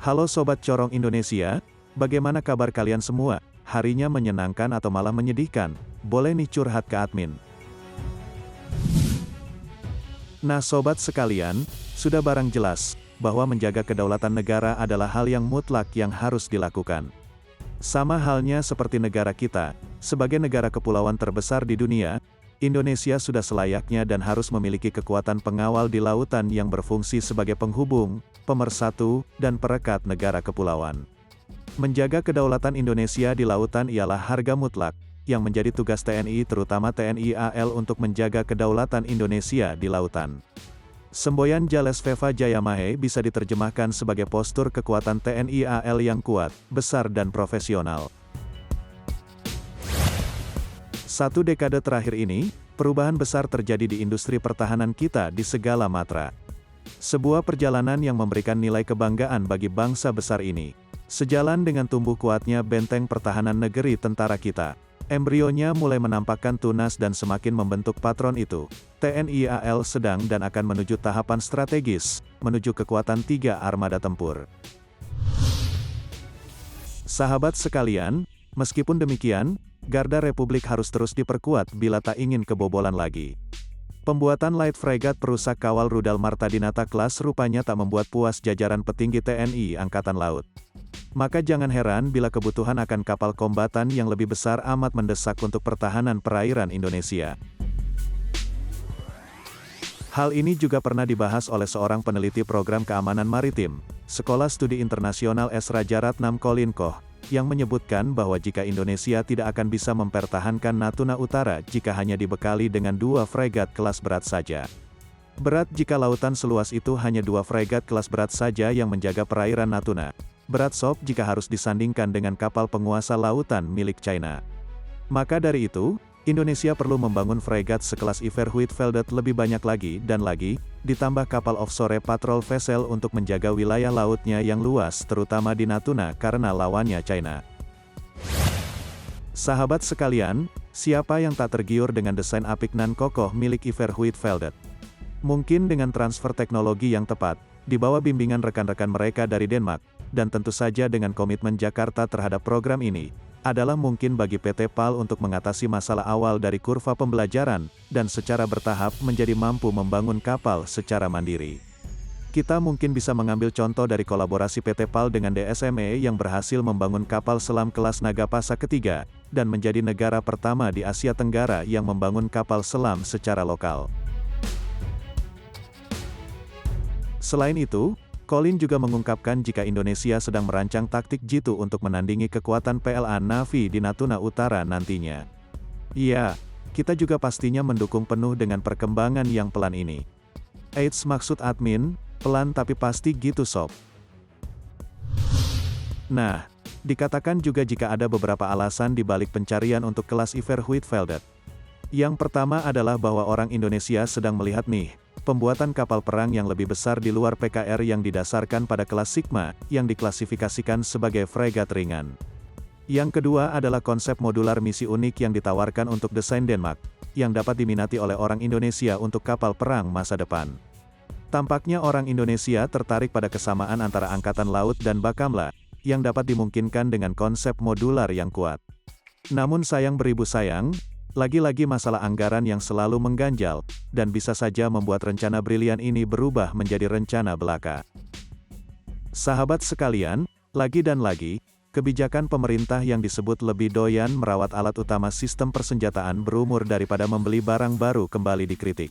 Halo Sobat Corong Indonesia, bagaimana kabar kalian semua? Harinya menyenangkan atau malah menyedihkan? Boleh nih curhat ke admin. Nah sobat sekalian, sudah barang jelas, bahwa menjaga kedaulatan negara adalah hal yang mutlak yang harus dilakukan. Sama halnya seperti negara kita, sebagai negara kepulauan terbesar di dunia, Indonesia sudah selayaknya dan harus memiliki kekuatan pengawal di lautan yang berfungsi sebagai penghubung, pemersatu, dan perekat negara kepulauan. Menjaga kedaulatan Indonesia di lautan ialah harga mutlak, yang menjadi tugas TNI terutama TNI AL untuk menjaga kedaulatan Indonesia di lautan. Semboyan Jales Veva Jayamahe bisa diterjemahkan sebagai postur kekuatan TNI AL yang kuat, besar dan profesional. Satu dekade terakhir ini, perubahan besar terjadi di industri pertahanan kita di segala matra. Sebuah perjalanan yang memberikan nilai kebanggaan bagi bangsa besar ini. Sejalan dengan tumbuh kuatnya benteng pertahanan negeri tentara kita, embrionya mulai menampakkan tunas dan semakin membentuk patron itu. TNI AL sedang dan akan menuju tahapan strategis, menuju kekuatan 3 armada tempur. Sahabat sekalian, meskipun demikian, Garda Republik harus terus diperkuat bila tak ingin kebobolan lagi. Pembuatan light frigate perusak kawal rudal Marta Dinata kelas rupanya tak membuat puas jajaran petinggi TNI Angkatan Laut. Maka jangan heran bila kebutuhan akan kapal kombatan yang lebih besar amat mendesak untuk pertahanan perairan Indonesia. Hal ini juga pernah dibahas oleh seorang peneliti program keamanan maritim, Sekolah Studi Internasional S. Rajaratnam Kolinkoh, yang menyebutkan bahwa jika Indonesia tidak akan bisa mempertahankan Natuna Utara jika hanya dibekali dengan 2 fregat kelas berat saja. Berat jika lautan seluas itu hanya 2 fregat kelas berat saja yang menjaga perairan Natuna. Berat sob jika harus disandingkan dengan kapal penguasa lautan milik China. Maka dari itu, Indonesia perlu membangun fregat sekelas Iver Huitfeldt lebih banyak lagi, ditambah kapal offshore patrol vessel untuk menjaga wilayah lautnya yang luas terutama di Natuna karena lawannya China. Sahabat sekalian, siapa yang tak tergiur dengan desain apik nan kokoh milik Iver Huitfeldt? Mungkin dengan transfer teknologi yang tepat, di bawah bimbingan rekan-rekan mereka dari Denmark, dan tentu saja dengan komitmen Jakarta terhadap program ini, adalah mungkin bagi PT PAL untuk mengatasi masalah awal dari kurva pembelajaran, dan secara bertahap menjadi mampu membangun kapal secara mandiri. Kita mungkin bisa mengambil contoh dari kolaborasi PT PAL dengan DSME yang berhasil membangun kapal selam kelas Nagapasa ketiga, dan menjadi negara pertama di Asia Tenggara yang membangun kapal selam secara lokal. Selain itu, Colin juga mengungkapkan jika Indonesia sedang merancang taktik jitu untuk menandingi kekuatan PLA Navy di Natuna Utara nantinya. Iya, kita juga pastinya mendukung penuh dengan perkembangan yang pelan ini. Eits maksud admin, pelan tapi pasti gitu sob. Nah, dikatakan juga jika ada beberapa alasan di balik pencarian untuk kelas Iver Huitfeldt. Yang pertama adalah bahwa orang Indonesia sedang melihat nih, pembuatan kapal perang yang lebih besar di luar PKR yang didasarkan pada kelas Sigma, yang diklasifikasikan sebagai fregat ringan. Yang kedua adalah konsep modular misi unik yang ditawarkan untuk desain Denmark, yang dapat diminati oleh orang Indonesia untuk kapal perang masa depan. Tampaknya orang Indonesia tertarik pada kesamaan antara Angkatan Laut dan Bakamla, yang dapat dimungkinkan dengan konsep modular yang kuat. Namun sayang beribu sayang, lagi-lagi masalah anggaran yang selalu mengganjal, dan bisa saja membuat rencana brilian ini berubah menjadi rencana belaka. Sahabat sekalian, lagi dan lagi, kebijakan pemerintah yang disebut lebih doyan merawat alat utama sistem persenjataan berumur daripada membeli barang baru kembali dikritik.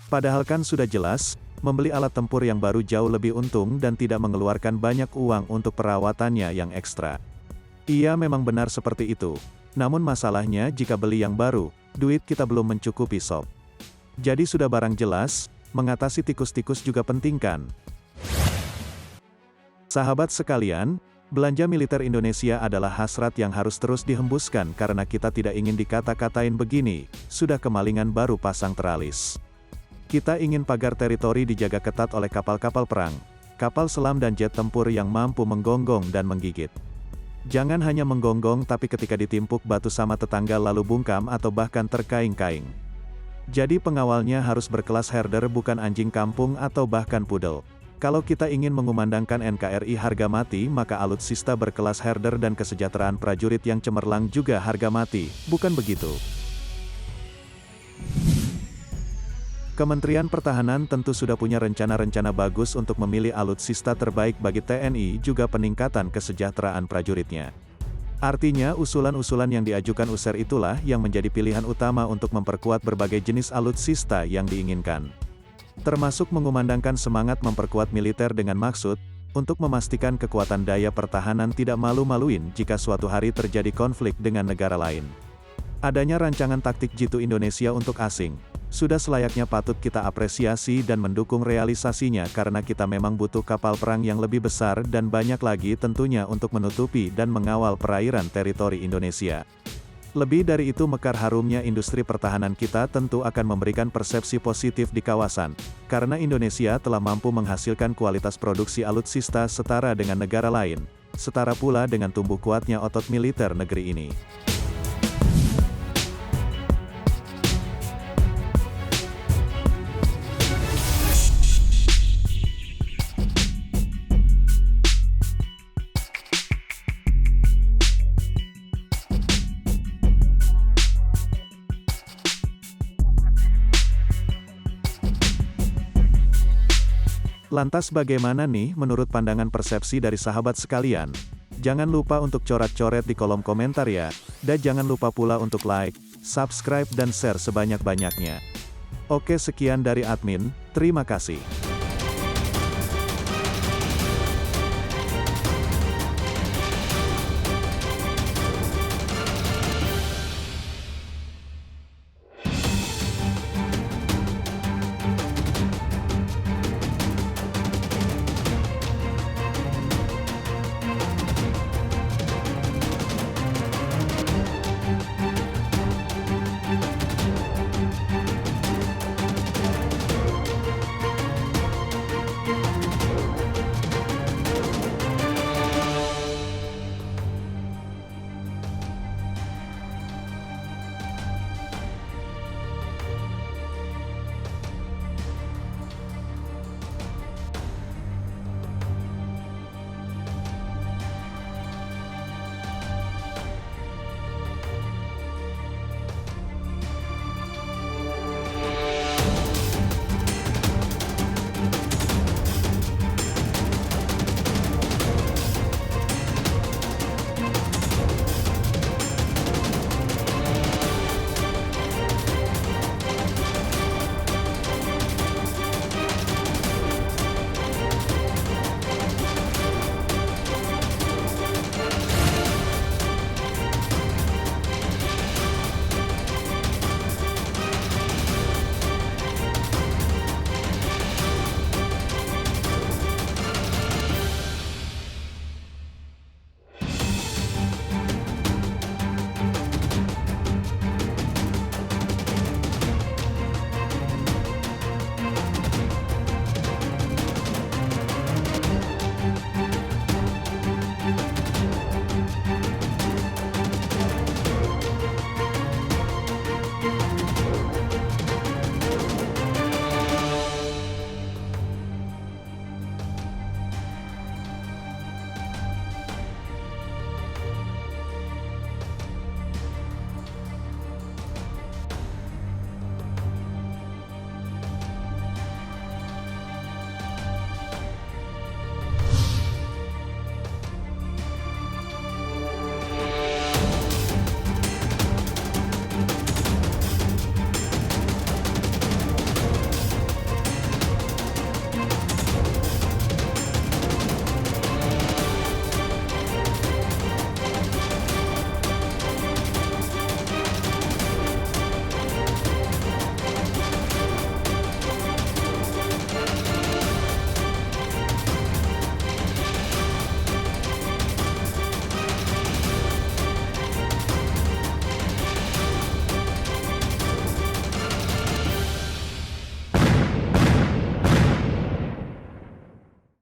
Padahal kan sudah jelas, membeli alat tempur yang baru jauh lebih untung dan tidak mengeluarkan banyak uang untuk perawatannya yang ekstra. Iya memang benar seperti itu. Namun masalahnya jika beli yang baru, duit kita belum mencukupi sob. Jadi sudah barang jelas, mengatasi tikus-tikus juga penting kan? Sahabat sekalian, belanja militer Indonesia adalah hasrat yang harus terus dihembuskan karena kita tidak ingin dikata-katain begini, sudah kemalingan baru pasang teralis. Kita ingin pagar teritori dijaga ketat oleh kapal-kapal perang, kapal selam dan jet tempur yang mampu menggonggong dan menggigit. Jangan hanya menggonggong tapi ketika ditimpuk batu sama tetangga lalu bungkam atau bahkan terkaing-kaing. Jadi pengawalnya harus berkelas herder bukan anjing kampung atau bahkan pudel. Kalau kita ingin mengumandangkan NKRI harga mati, maka alutsista berkelas herder dan kesejahteraan prajurit yang cemerlang juga harga mati, bukan begitu? Kementerian Pertahanan tentu sudah punya rencana-rencana bagus untuk memilih alutsista terbaik bagi TNI juga peningkatan kesejahteraan prajuritnya. Artinya usulan-usulan yang diajukan USER itulah yang menjadi pilihan utama untuk memperkuat berbagai jenis alutsista yang diinginkan. Termasuk mengumandangkan semangat memperkuat militer dengan maksud, untuk memastikan kekuatan daya pertahanan tidak malu-maluin jika suatu hari terjadi konflik dengan negara lain. Adanya rancangan taktik jitu Indonesia untuk asing, sudah selayaknya patut kita apresiasi dan mendukung realisasinya karena kita memang butuh kapal perang yang lebih besar dan banyak lagi tentunya untuk menutupi dan mengawal perairan teritori Indonesia. Lebih dari itu, mekar harumnya industri pertahanan kita tentu akan memberikan persepsi positif di kawasan, karena Indonesia telah mampu menghasilkan kualitas produksi alutsista setara dengan negara lain, setara pula dengan tumbuh kuatnya otot militer negeri ini. Lantas bagaimana nih menurut pandangan persepsi dari sahabat sekalian? Jangan lupa untuk coret-coret di kolom komentar ya, dan jangan lupa pula untuk like, subscribe dan share sebanyak-banyaknya. Oke, sekian dari admin, terima kasih.